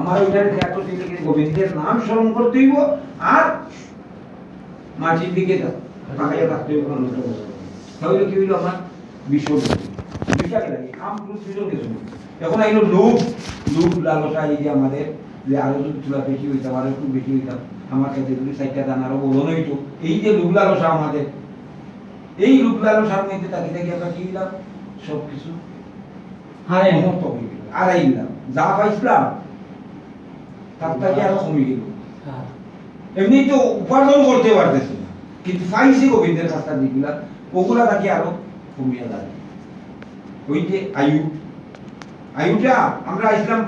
আমার ওইটার এত দিকে গোবিন্দের নাম স্মরণ করতে হইব আর মাটির দিকে তাকাইয়া থাকতে হইব তাহলে কি হইল আমার বিশ্বব্যাপী দুইটাকে লাগে কাম প্লুস দুজন কিছু এখন আইলো লোভ লোভ লালসা এই যে আমাদের যে আরো যদি তুলা বেশি হইতাম আরো একটু বেশি হইতাম আমার কাছে যদি চারটা দান আরো বলো নইতো এই যে লোভ লালসা আমাদের এই লোভ লালসার মধ্যে তাকে দেখি আমরা কি দিলাম সব কিছু হারাইলাম যা পাইছিলাম তার থেকে আরো কমে গেল এমনি তো উপার্জন করতে পারতেছি না কিন্তু পাইছি গোবিন্দের কাছটা যেগুলা ওগুলা তাকে আরো কমিয়ে যাবে ওই যে আয়ুটা আমরা ইসলাম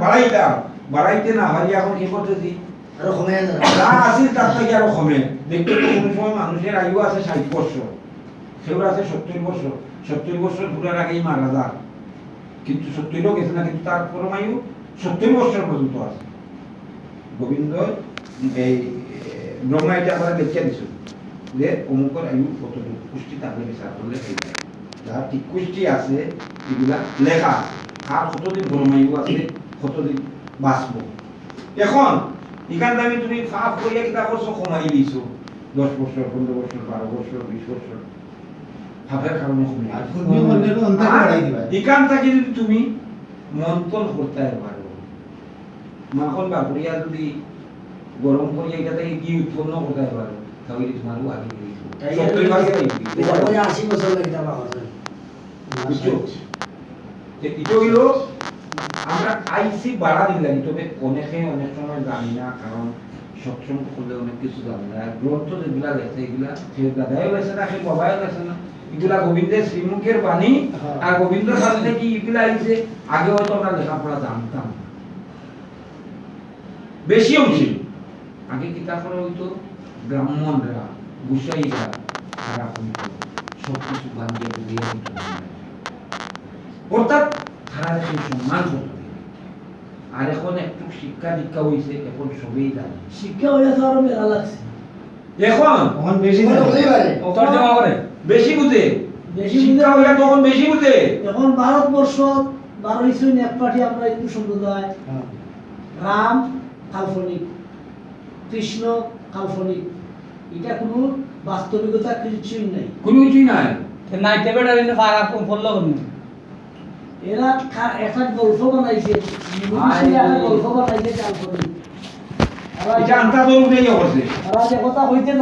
বাড়াইতে না পারি এখন কি করতেছি আরো কমে যাবে যা আছে তার থেকে আরো কমে দেখতে তো কোনো সময় মানুষের আয়ু আছে 60 বছর সেগুলো আছে 70 বছর 70 বছর পুরার আগেই মারা যায় কিন্তু 70 গেছে না কিন্তু তার পরম আয়ু 70 বছর পর্যন্ত আছে গোবিন্দ এই ব্রহ্মা এটা আমরা লিখে দিছো যে অমুকের আয়ু কতটুকু পুষ্টি থাকলে বিচার করলে হয়ে যায় যার ঠিক পুষ্টি আছে এগুলা লেখা আর কতদিন ব্রহ্মায়ু আছে কতদিন বাঁচব এখন এখানে আমি তুমি ফাঁপ করিয়া কিতা করছো কমাই দিয়েছো 10 বছর 15 বছর 12 বছর 20 বছর ফাঁপের কারণে কমে আর পুণ্য করলে তো অন্তর বাড়াই দিবা এখান থেকে যদি তুমি মন্থন করতে পারো মাখন বা করিয়া যদি গরম করিয়া এটা থেকে কি উৎপন্ন করতে পারো তাহলে তোমারও আগে গিয়ে 70 মাসে এটা করে 80 বছর লাগে তা পাওয়া যায় এটা হইল আমরা আইসি বাড়া দিন লাগি তবে অনেকে অনেক সময় জানি না কারণ সৎসঙ্গ করলে অনেক কিছু জানে না গ্রন্থ যেগুলা লেখে এগুলা সে দাদাও লেখে না সে বাবাও লেখে না এগুলা গোবিন্দের শ্রীমুখের বাণী আর গোবিন্দের কাছ থেকে এগুলা আইছে আগে হয়তো আমরা লেখাপড়া জানতাম না বেশি অংশ আগে কিতাব পড়া হইতো ব্রাহ্মণরা গুসাইরা তারা সব কিছু বানিয়ে দিয়ে দিত অর্থাৎ তারা সেই সম্মান করত আর এখন একটু শিক্ষা দীক্ষা হয়েছে এখন সবই জানে শিক্ষা হয়ে তো আরো মেলা লাগছে এখন বেশি তর্জমা করে বেশি বুঝে বেশি শিক্ষা হইয়া তখন বেশি বুঝে এখন ভারতবর্ষ 12 এক পার্টি আমরা হিন্দু সম্প্রদায় রাম কাল্পনিক কৃষ্ণ কাল্পনিক এটা কোনো বাস্তবিকতা কিছুই নাই কোনো কিছুই নাই নাইতে বেটা দিন ফারা ফলো করুন এরা একটা গল্প বানাইছে গল্প বানাইছে কাল্পনিক এটা আন্তা দরুন নেই অবশ্যই তারা যে কথা হইতে